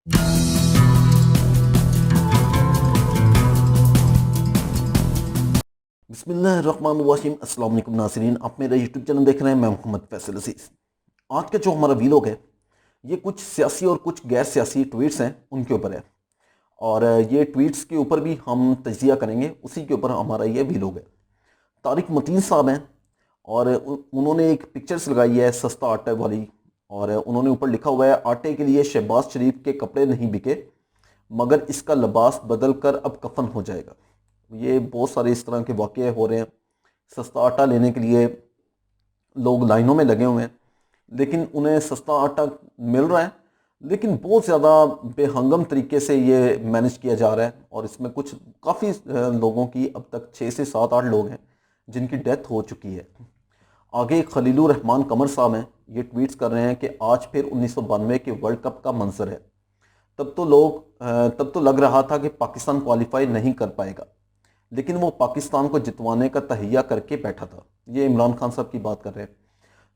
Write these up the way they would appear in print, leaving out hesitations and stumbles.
بسم اللہ الرحمن الرحیم۔ السلام علیکم ناظرین، آپ میرا یوٹیوب چینل دیکھ رہے ہیں، میں محمد فیصل عزیز۔ آج کا جو ہمارا ویلوگ ہے یہ کچھ سیاسی اور کچھ غیر سیاسی ٹویٹس ہیں ان کے اوپر ہے، اور یہ ٹویٹس کے اوپر بھی ہم تجزیہ کریں گے، اسی کے اوپر ہمارا یہ ویلوگ ہے۔ طارق متین صاحب ہیں اور انہوں نے ایک پکچرز لگائی ہے سستا آٹے والی، اور انہوں نے اوپر لکھا ہوا ہے آٹے کے لیے شہباز شریف کے کپڑے نہیں بکے مگر اس کا لباس بدل کر اب کفن ہو جائے گا۔ یہ بہت سارے اس طرح کے واقعے ہو رہے ہیں، سستا آٹا لینے کے لیے لوگ لائنوں میں لگے ہوئے ہیں، لیکن انہیں سستا آٹا مل رہا ہے، لیکن بہت زیادہ بے ہنگم طریقے سے یہ مینج کیا جا رہا ہے، اور اس میں کچھ کافی لوگوں کی اب تک 6 سے 7-8 لوگ ہیں جن کی ڈیتھ ہو چکی ہے۔ آگے خلیل الرحمان قمر صاحب ہیں، یہ ٹویٹس کر رہے ہیں کہ آج پھر 1992 کے ورلڈ کپ کا منظر ہے، تب تو لگ رہا تھا کہ پاکستان کوالیفائی نہیں کر پائے گا، لیکن وہ پاکستان کو جتوانے کا تہیہ کر کے بیٹھا تھا۔ یہ عمران خان صاحب کی بات کر رہے ہیں۔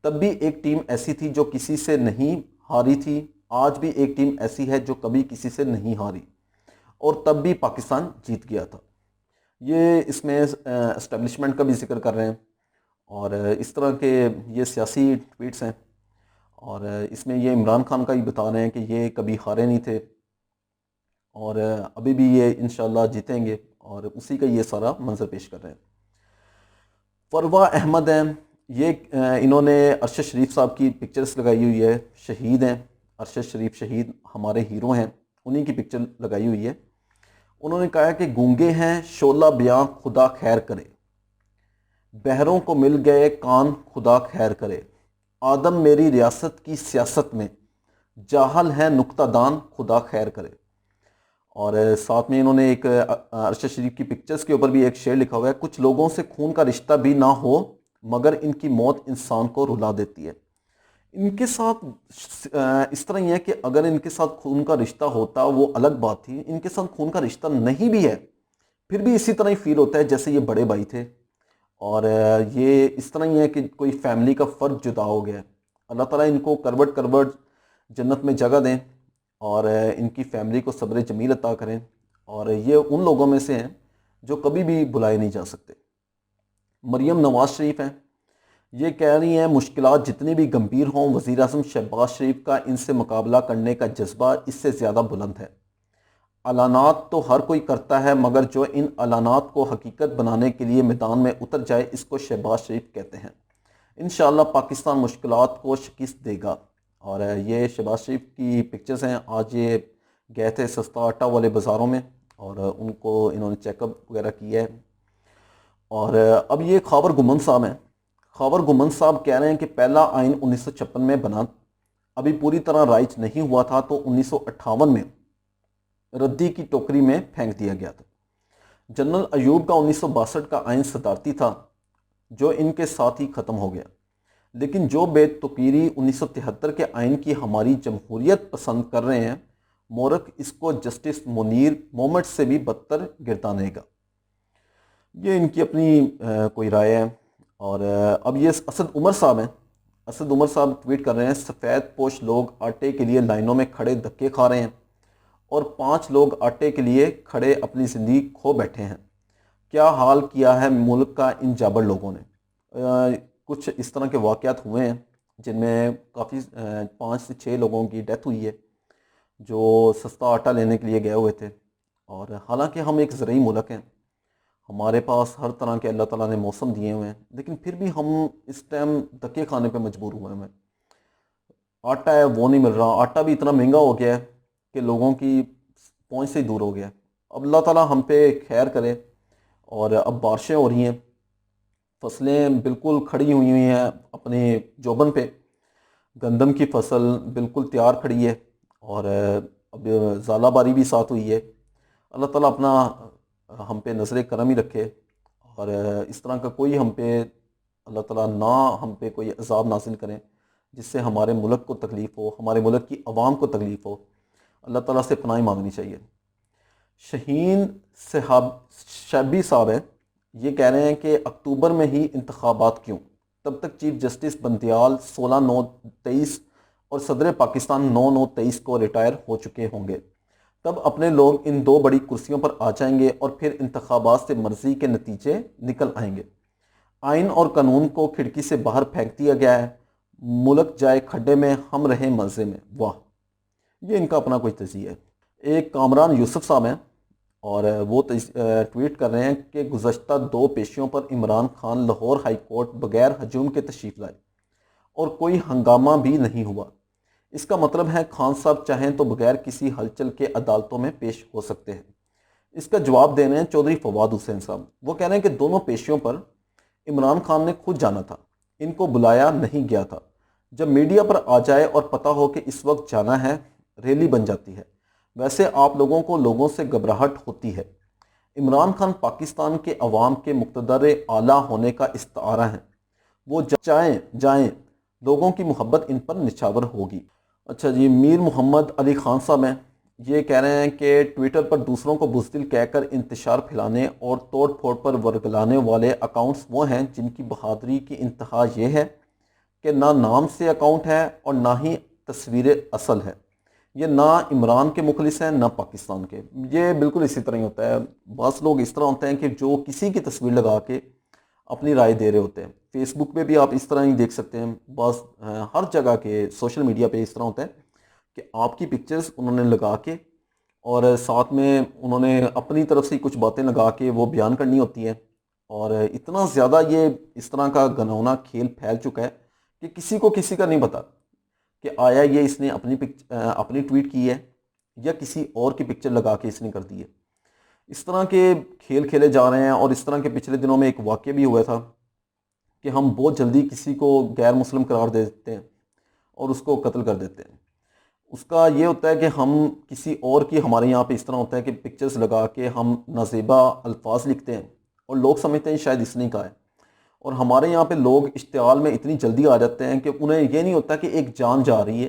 تب بھی ایک ٹیم ایسی تھی جو کسی سے نہیں ہاری تھی، آج بھی ایک ٹیم ایسی ہے جو کبھی کسی سے نہیں ہاری، اور تب بھی پاکستان جیت گیا تھا۔ یہ اس میں اسٹیبلشمنٹ کا بھی ذکر کر رہے ہیں، اور اس طرح کے یہ سیاسی ٹویٹس ہیں، اور اس میں یہ عمران خان کا ہی بتا رہے ہیں کہ یہ کبھی ہارے نہیں تھے اور ابھی بھی یہ انشاءاللہ جیتیں گے، اور اسی کا یہ سارا منظر پیش کر رہے ہیں۔ فروہ احمد ہیں، یہ انہوں نے ارشد شریف صاحب کی پکچرز لگائی ہوئی ہے، شہید ہیں ارشد شریف، شہید ہمارے ہیرو ہیں، انہی کی پکچر لگائی ہوئی ہے۔ انہوں نے کہا کہ گونگے ہیں شعلہ بیاں خدا خیر کرے، بہروں کو مل گئے کان خدا خیر کرے، آدم میری ریاست کی سیاست میں، جاہل ہے نکتہ دان خدا خیر کرے۔ اور ساتھ میں انہوں نے ایک ارشد شریف کی پکچرز کے اوپر بھی ایک شعر لکھا ہوا ہے، کچھ لوگوں سے خون کا رشتہ بھی نہ ہو مگر ان کی موت انسان کو رلا دیتی ہے۔ ان کے ساتھ اس طرح ہی ہے کہ اگر ان کے ساتھ خون کا رشتہ ہوتا وہ الگ بات تھی، ان کے ساتھ خون کا رشتہ نہیں بھی ہے پھر بھی اسی طرح ہی فیل ہوتا ہے جیسے یہ بڑے بھائی تھے، اور یہ اس طرح ہی ہے کہ کوئی فیملی کا فرد جدا ہو گیا ہے۔ اللہ تعالیٰ ان کو کروٹ کروٹ جنت میں جگہ دیں، اور ان کی فیملی کو صبر جمیل عطا کریں، اور یہ ان لوگوں میں سے ہیں جو کبھی بھی بلائے نہیں جا سکتے۔ مریم نواز شریف ہیں، یہ کہہ رہی ہیں مشکلات جتنی بھی گمبھیر ہوں وزیر اعظم شہباز شریف کا ان سے مقابلہ کرنے کا جذبہ اس سے زیادہ بلند ہے۔ اعلانات تو ہر کوئی کرتا ہے مگر جو ان اعلانات کو حقیقت بنانے کے لیے میدان میں اتر جائے اس کو شہباز شریف کہتے ہیں۔ انشاءاللہ پاکستان مشکلات کو شکست دے گا۔ اور یہ شہباز شریف کی پکچرز ہیں، آج یہ گئے تھے سستا آٹا والے بازاروں میں، اور ان کو انہوں نے چیک اپ وغیرہ کیا ہے۔ اور اب یہ خاور گمن صاحب ہیں، خاور گمن صاحب کہہ رہے ہیں کہ پہلا آئین 1956 میں بنا، ابھی پوری طرح رائج نہیں ہوا تھا تو 1958 میں ردی کی ٹوکری میں پھینک دیا گیا تھا۔ جنرل ایوب کا 1962 کا آئین صدارتی تھا جو ان کے ساتھ ہی ختم ہو گیا، لیکن جو بے تقیری 1973 کے آئین کی ہماری جمہوریت پسند کر رہے ہیں، مورخ اس کو جسٹس منیر مومنٹ سے بھی بدتر گردانے گا۔ یہ ان کی اپنی کوئی رائے ہے۔ اور اب یہ اسد عمر صاحب ہیں، اسد عمر صاحب ٹویٹ کر رہے ہیں سفید پوش لوگ آٹے کے لیے لائنوں میں کھڑے دھکے کھا رہے ہیں اور 5 لوگ آٹے کے لیے کھڑے اپنی زندگی کھو بیٹھے ہیں، کیا حال کیا ہے ملک کا ان جابر لوگوں نے۔ کچھ اس طرح کے واقعات ہوئے ہیں جن میں کافی 5 سے 6 لوگوں کی ڈیتھ ہوئی ہے جو سستا آٹا لینے کے لیے گئے ہوئے تھے۔ اور حالانکہ ہم ایک زرعی ملک ہیں، ہمارے پاس ہر طرح کے اللہ تعالیٰ نے موسم دیے ہوئے ہیں، لیکن پھر بھی ہم اس ٹائم دھکے کھانے پہ مجبور ہوئے ہیں۔ آٹا ہے وہ نہیں مل رہا، آٹا بھی اتنا مہنگا ہو گیا ہے کہ لوگوں کی پہنچ سے ہی دور ہو گیا ہے۔ اب اللہ تعالیٰ ہم پہ خیر کرے، اور اب بارشیں ہو رہی ہیں، فصلیں بالکل کھڑی ہوئی ہیں اپنے جوبن پہ، گندم کی فصل بالکل تیار کھڑی ہے، اور اب ژالہ باری بھی ساتھ ہوئی ہے۔ اللہ تعالیٰ اپنا ہم پہ نظر کرم ہی رکھے، اور اس طرح کا کوئی ہم پہ اللہ تعالیٰ نہ ہم پہ کوئی عذاب نازل کریں جس سے ہمارے ملک کو تکلیف ہو، ہمارے ملک کی عوام کو تکلیف ہو۔ اللہ تعالیٰ سے پناہ مانگنی چاہیے۔ شہین شیبی صاحب ہیں، یہ کہہ رہے ہیں کہ اکتوبر میں ہی انتخابات کیوں؟ تب تک چیف جسٹس بندیال 16/9/23 اور صدر پاکستان 9/9/23 کو ریٹائر ہو چکے ہوں گے، تب اپنے لوگ ان 2 بڑی کرسیوں پر آ جائیں گے اور پھر انتخابات سے مرضی کے نتیجے نکل آئیں گے۔ آئین اور قانون کو کھڑکی سے باہر پھینک دیا گیا ہے، ملک جائے کھڈے میں، ہم رہیں مزے میں۔ واہ، یہ ان کا اپنا کوئی تجزیہ ہے۔ ایک کامران یوسف صاحب ہیں اور وہ ٹویٹ کر رہے ہیں کہ گزشتہ 2 پیشیوں پر عمران خان لاہور ہائی کورٹ بغیر ہجوم کے تشریف لائے اور کوئی ہنگامہ بھی نہیں ہوا۔ اس کا مطلب ہے خان صاحب چاہیں تو بغیر کسی ہلچل کے عدالتوں میں پیش ہو سکتے ہیں۔ اس کا جواب دے رہے ہیں چودھری فواد حسین صاحب۔ وہ کہہ رہے ہیں کہ دونوں پیشیوں پر عمران خان نے خود جانا تھا، ان کو بلایا نہیں گیا تھا۔ جب میڈیا پر آ جائے اور پتہ ہو کہ اس وقت جانا ہے، ریلی بن جاتی ہے۔ ویسے آپ لوگوں کو لوگوں سے گھبراہٹ ہوتی ہے۔ عمران خان پاکستان کے عوام کے مقتدر اعلیٰ ہونے کا استعارہ ہیں، وہ چاہیں جائیں، لوگوں کی محبت ان پر نچھاور ہوگی۔ اچھا جی، میر محمد علی خان صاحب ہیں، یہ کہہ رہے ہیں کہ ٹویٹر پر دوسروں کو بزدل کہہ کر انتشار پھیلانے اور توڑ پھوڑ پر ورگلانے والے اکاؤنٹس وہ ہیں جن کی بہادری کی انتہا یہ ہے کہ نہ نام سے اکاؤنٹ ہے اور نہ ہی تصویر اصل ہے۔ یہ نہ عمران کے مخلص ہیں نہ پاکستان کے۔ یہ بالکل اسی طرح ہی ہوتا ہے۔ بعض لوگ اس طرح ہوتے ہیں کہ جو کسی کی تصویر لگا کے اپنی رائے دے رہے ہوتے ہیں۔ فیس بک پہ بھی آپ اس طرح ہی دیکھ سکتے ہیں، بعض ہر جگہ کے سوشل میڈیا پہ اس طرح ہوتا ہے کہ آپ کی پکچرز انہوں نے لگا کے اور ساتھ میں انہوں نے اپنی طرف سے کچھ باتیں لگا کے وہ بیان کرنی ہوتی ہیں، اور اتنا زیادہ یہ اس طرح کا گھناؤنا کھیل پھیل چکا ہے کہ کسی کا نہیں پتا کہ آیا یہ اس نے اپنی ٹویٹ کی ہے یا کسی اور کی پکچر لگا کے اس نے کر دی ہے۔ اس طرح کے کھیل کھیلے جا رہے ہیں، اور اس طرح کے پچھلے دنوں میں ایک واقعہ بھی ہوا تھا کہ ہم بہت جلدی کسی کو غیر مسلم قرار دے دیتے ہیں اور اس کو قتل کر دیتے ہیں۔ اس کا یہ ہوتا ہے کہ ہم کسی اور کی، ہمارے یہاں پہ اس طرح ہوتا ہے کہ پکچرز لگا کے ہم نازیبا الفاظ لکھتے ہیں اور لوگ سمجھتے ہیں شاید اس نے کہا ہے، اور ہمارے یہاں پہ لوگ اشتعال میں اتنی جلدی آ جاتے ہیں کہ انہیں یہ نہیں ہوتا کہ ایک جان جا رہی ہے،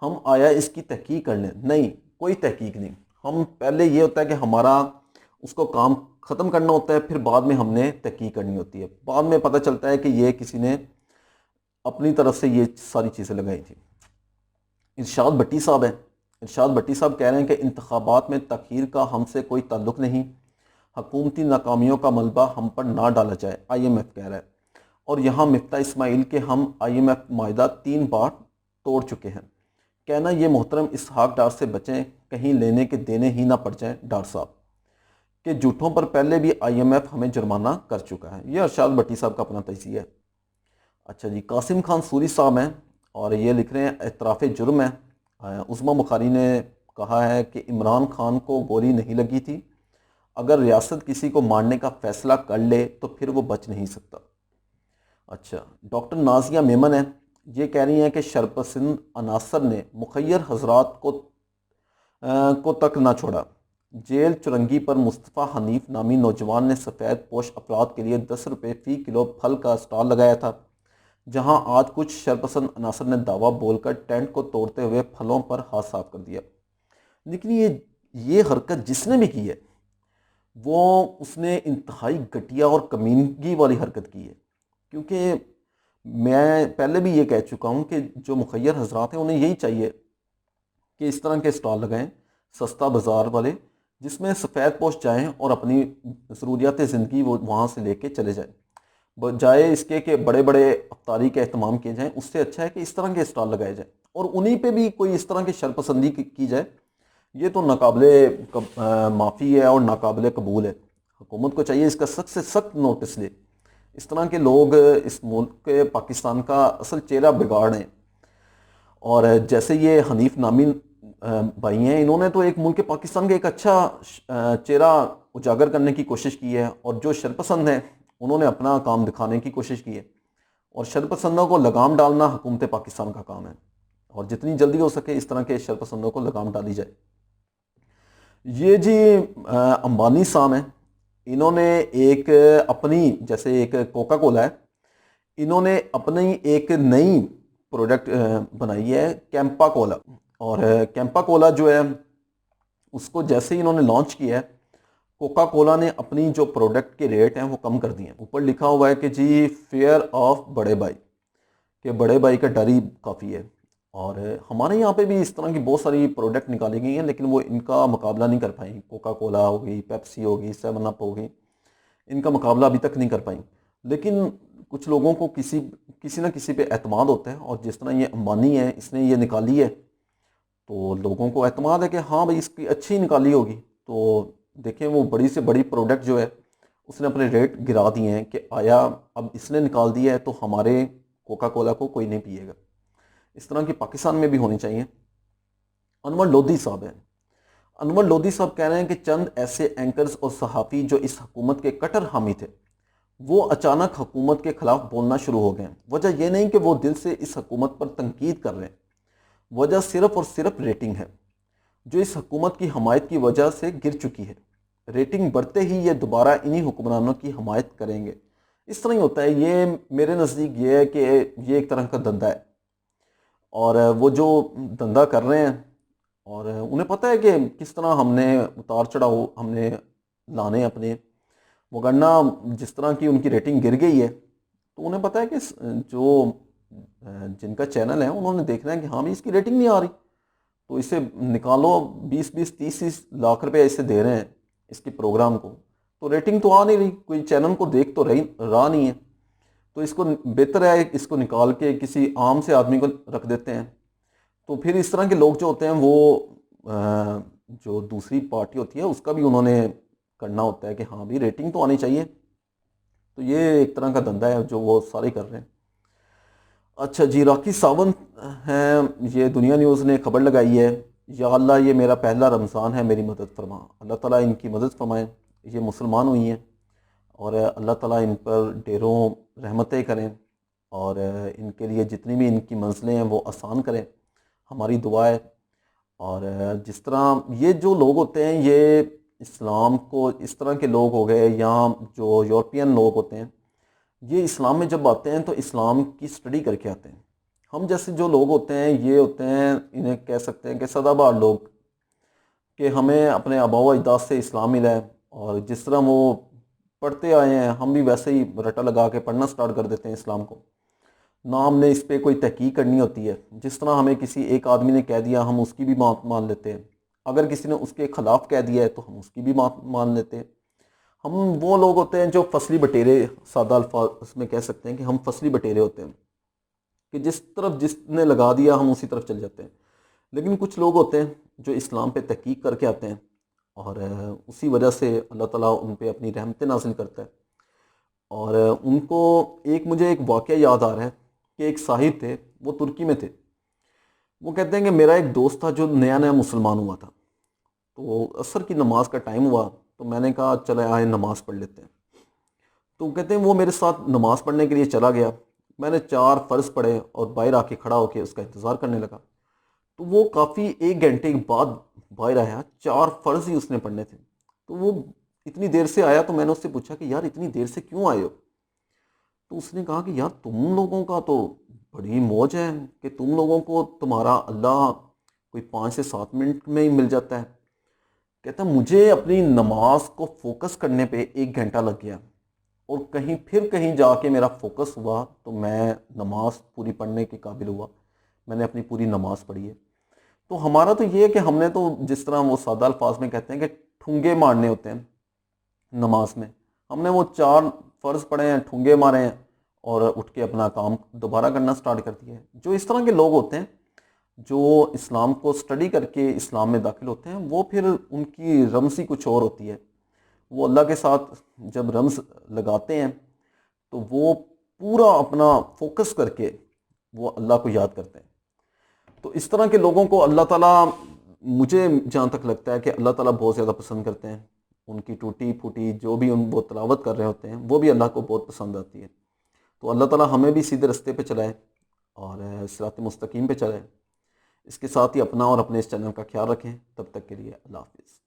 ہم آیا اس کی تحقیق کر لیں۔ نہیں، کوئی تحقیق نہیں۔ ہم پہلے یہ ہوتا ہے کہ ہمارا اس کو کام ختم کرنا ہوتا ہے، پھر بعد میں ہم نے تحقیق کرنی ہوتی ہے۔ بعد میں پتہ چلتا ہے کہ یہ کسی نے اپنی طرف سے یہ ساری چیزیں لگائی تھیں۔ ارشاد بھٹی صاحب ہیں، ارشاد بھٹی صاحب کہہ رہے ہیں کہ انتخابات میں تاخیر کا ہم سے کوئی تعلق نہیں، حکومتی ناکامیوں کا ملبہ ہم پر نہ ڈالا جائے، IMF کہہ رہا ہے۔ اور یہاں مفتاح اسماعیل کے ہم IMF معاہدہ 3 بار توڑ چکے ہیں۔ کہنا یہ محترم اسحاق ڈار سے بچیں، کہیں لینے کے دینے ہی نہ پڑ جائیں ڈار صاحب، کہ جھوٹوں پر پہلے بھی IMF ہمیں جرمانہ کر چکا ہے۔ یہ ارشاد بھٹی صاحب کا اپنا تجزیہ ہے۔ اچھا جی، قاسم خان سوری صاحب ہیں اور یہ لکھ رہے ہیں اعتراف جرم ہے۔ عظمیٰ بخاری نے کہا ہے کہ عمران خان کو گولی نہیں لگی تھی، اگر ریاست کسی کو مارنے کا فیصلہ کر لے تو پھر وہ بچ نہیں سکتا۔ اچھا، ڈاکٹر نازیہ میمن ہیں، یہ کہہ رہی ہیں کہ شرپسند عناصر نے مخیر حضرات کو تک نہ چھوڑا۔ جیل چرنگی پر مصطفیٰ حنیف نامی نوجوان نے سفید پوش افراد کے لیے 10 روپے فی کلو پھل کا اسٹال لگایا تھا، جہاں آج کچھ شرپسند عناصر نے دعویٰ بول کر ٹینٹ کو توڑتے ہوئے پھلوں پر ہاتھ صاف کر دیا۔ لیکن یہ حرکت جس نے بھی کی ہے وہ اس نے انتہائی گھٹیا اور کمینگی والی حرکت کی ہے، کیونکہ میں پہلے بھی یہ کہہ چکا ہوں کہ جو مخیر حضرات ہیں انہیں یہی چاہیے کہ اس طرح کے اسٹال لگائیں سستا بازار والے، جس میں سفید پوش جائیں اور اپنی ضروریات زندگی وہ وہاں سے لے کے چلے جائیں، بجائے اس کے کہ بڑے بڑے افطاری کے اہتمام کیے جائیں۔ اس سے اچھا ہے کہ اس طرح کے اسٹال لگائے جائیں اور انہی پہ بھی کوئی اس طرح کی شرپسندی کی جائے۔ یہ تو ناقابل معافی ہے اور ناقابل قبول ہے۔ حکومت کو چاہیے اس کا سخت سے سخت نوٹس لے۔ اس طرح کے لوگ اس ملک کے پاکستان کا اصل چہرہ بگاڑ ہیں، اور جیسے یہ حنیف نامی بھائی ہیں، انہوں نے تو ایک ملک پاکستان کا ایک اچھا چہرہ اجاگر کرنے کی کوشش کی ہے، اور جو شرپسند ہیں انہوں نے اپنا کام دکھانے کی کوشش کی ہے، اور شرپسندوں کو لگام ڈالنا حکومت پاکستان کا کام ہے، اور جتنی جلدی ہو سکے اس طرح کے شرپسندوں کو لگام ڈالی جائے۔ یہ جی امبانی صاحب ہیں، انہوں نے ایک اپنی، جیسے ایک کوکا کولا ہے، انہوں نے اپنی ایک نئی پروڈکٹ بنائی ہے کیمپا کولا، اور کیمپا کولا جو ہے اس کو جیسے ہی انہوں نے لانچ کیا ہے، کوکا کولا نے اپنی جو پروڈکٹ کے ریٹ ہیں وہ کم کر دیے ہیں۔ اوپر لکھا ہوا ہے کہ جی فیئر آف بڑے بھائی، کہ بڑے بھائی کا ڈر ہی کافی ہے۔ اور ہمارے یہاں پہ بھی اس طرح کی بہت ساری پروڈکٹ نکالی گئی ہیں، لیکن وہ ان کا مقابلہ نہیں کر پائیں۔ کوکا کولا ہو گئی، پیپسی ہو گئی، 7 اپ ہو گئی، ان کا مقابلہ ابھی تک نہیں کر پائیں۔ لیکن کچھ لوگوں کو کسی نہ کسی پہ اعتماد ہوتا ہے، اور جس طرح یہ امبانی ہے، اس نے یہ نکالی ہے تو لوگوں کو اعتماد ہے کہ ہاں بھائی اس کی اچھی نکالی ہوگی۔ تو دیکھیں وہ بڑی سے بڑی پروڈکٹ جو ہے اس نے اپنے ریٹ گرا دیے ہیں کہ آیا اب اس نے نکال دیا ہے تو ہمارے کوکا کولا کو کوئی نہیں پیے گا۔ اس طرح کی پاکستان میں بھی ہونی چاہیے۔ انور لودھی صاحب ہیں، انور لودھی صاحب کہہ رہے ہیں کہ چند ایسے اینکرز اور صحافی جو اس حکومت کے کٹر حامی تھے وہ اچانک حکومت کے خلاف بولنا شروع ہو گئے ہیں۔ وجہ یہ نہیں کہ وہ دل سے اس حکومت پر تنقید کر رہے ہیں، وجہ صرف اور صرف ریٹنگ ہے جو اس حکومت کی حمایت کی وجہ سے گر چکی ہے۔ ریٹنگ بڑھتے ہی یہ دوبارہ انہی حکمرانوں کی حمایت کریں گے۔ اس طرح ہی ہوتا ہے، یہ میرے نزدیک یہ ہے کہ یہ ایک طرح کا دندہ ہے، اور وہ جو دندہ کر رہے ہیں اور انہیں پتہ ہے کہ کس طرح ہم نے اتار چڑھاؤ ہم نے لانے اپنے، وگرنہ جس طرح کی ان کی ریٹنگ گر گئی ہے تو انہیں پتہ ہے کہ جو جن کا چینل ہے انہوں نے دیکھنا ہے کہ ہاں بھی اس کی ریٹنگ نہیں آ رہی، تو اسے نکالو۔ 20-30 لاکھ روپے اسے دے رہے ہیں اس کے پروگرام کو، تو ریٹنگ تو آ نہیں رہی، کوئی چینل کو دیکھ تو رہا نہیں ہے، تو اس کو بہتر ہے اس کو نکال کے کسی عام سے آدمی کو رکھ دیتے ہیں۔ تو پھر اس طرح کے لوگ جو ہوتے ہیں وہ جو دوسری پارٹی ہوتی ہے اس کا بھی انہوں نے کرنا ہوتا ہے کہ ہاں بھی ریٹنگ تو آنی چاہیے۔ تو یہ ایک طرح کا دندہ ہے جو وہ سارے کر رہے ہیں۔ اچھا جی، راکی ساونت ہیں، یہ دنیا نیوز نے خبر لگائی ہے، یا اللہ یہ میرا پہلا رمضان ہے، میری مدد فرما۔ اللہ تعالیٰ ان کی مدد فرمائیں، یہ مسلمان ہوئی ہیں، اور اللہ تعالیٰ ان پر ڈھیروں رحمتیں کریں، اور ان کے لیے جتنی بھی ان کی منزلیں ہیں وہ آسان کریں، ہماری دعا ہے۔ اور جس طرح یہ جو لوگ ہوتے ہیں یہ اسلام کو، اس طرح کے لوگ ہو گئے یا جو یورپین لوگ ہوتے ہیں، یہ اسلام میں جب آتے ہیں تو اسلام کی سٹڈی کر کے آتے ہیں۔ ہم جیسے جو لوگ ہوتے ہیں یہ ہوتے ہیں، انہیں کہہ سکتے ہیں کہ سدا بہار لوگ، کہ ہمیں اپنے آباء و اجداد سے اسلام ملا ہے، اور جس طرح وہ پڑھتے آئے ہیں ہم بھی ویسے ہی رٹا لگا کے پڑھنا سٹارٹ کر دیتے ہیں اسلام کو، نہ ہم نے اس پہ کوئی تحقیق کرنی ہوتی ہے۔ جس طرح ہمیں کسی ایک آدمی نے کہہ دیا ہم اس کی بھی بات مان لیتے ہیں، اگر کسی نے اس کے خلاف کہہ دیا ہے تو ہم اس کی بھی بات مان لیتے ہیں۔ ہم وہ لوگ ہوتے ہیں جو فصلی بٹیرے، سادہ الفاظ میں کہہ سکتے ہیں کہ ہم فصلی بٹیرے ہوتے ہیں، کہ جس طرف جس نے لگا دیا ہم اسی طرف چل جاتے ہیں۔ لیکن کچھ لوگ ہوتے ہیں جو اسلام پہ تحقیق کر کے آتے ہیں، اور اسی وجہ سے اللہ تعالیٰ ان پہ اپنی رحمتیں نازل کرتا ہے۔ اور ان کو مجھے ایک واقعہ یاد آ رہا ہے کہ ایک صاحب تھے، وہ ترکی میں تھے۔ وہ کہتے ہیں کہ میرا ایک دوست تھا جو نیا نیا مسلمان ہوا تھا، تو عصر کی نماز کا ٹائم ہوا تو میں نے کہا چلے آئے نماز پڑھ لیتے ہیں۔ تو کہتے ہیں وہ میرے ساتھ نماز پڑھنے کے لیے چلا گیا، میں نے 4 فرض پڑھے اور باہر آ کے کھڑا ہو کے اس کا انتظار کرنے لگا۔ تو وہ کافی 1 گھنٹے بعد باہر آیا، 4 فرض ہی اس نے پڑھنے تھے۔ تو وہ اتنی دیر سے آیا تو میں نے اس سے پوچھا کہ یار اتنی دیر سے کیوں آئے ہو؟ تو اس نے کہا کہ یار تم لوگوں کا تو بڑی موج ہے کہ تم لوگوں کو تمہارا اللہ کوئی 5 سے 7 منٹ میں ہی مل جاتا ہے۔ کہتا مجھے اپنی نماز کو فوکس کرنے پہ 1 گھنٹہ لگ گیا، اور کہیں جا کے میرا فوکس ہوا تو میں نماز پوری پڑھنے کے قابل ہوا، میں نے اپنی پوری نماز پڑھی ہے۔ تو ہمارا تو یہ ہے کہ ہم نے تو جس طرح وہ سادہ الفاظ میں کہتے ہیں کہ ٹھونگے مارنے ہوتے ہیں نماز میں، ہم نے وہ 4 فرض پڑھے ہیں، ٹھونگے مارے ہیں، اور اٹھ کے اپنا کام دوبارہ کرنا سٹارٹ کر دیا ہے۔ جو اس طرح کے لوگ ہوتے ہیں جو اسلام کو سٹڈی کر کے اسلام میں داخل ہوتے ہیں، وہ پھر ان کی رمز ہی کچھ اور ہوتی ہے۔ وہ اللہ کے ساتھ جب رمز لگاتے ہیں تو وہ پورا اپنا فوکس کر کے وہ اللہ کو یاد کرتے ہیں۔ تو اس طرح کے لوگوں کو اللہ تعالیٰ، مجھے جہاں تک لگتا ہے کہ اللہ تعالیٰ بہت زیادہ پسند کرتے ہیں، ان کی ٹوٹی پھوٹی جو بھی وہ تلاوت کر رہے ہوتے ہیں وہ بھی اللہ کو بہت پسند آتی ہے۔ تو اللہ تعالیٰ ہمیں بھی سیدھے رستے پہ چلائے اور صراط مستقیم پہ چلائے۔ اس کے ساتھ ہی اپنا اور اپنے اس چینل کا خیال رکھیں۔ تب تک کے لیے اللہ حافظ۔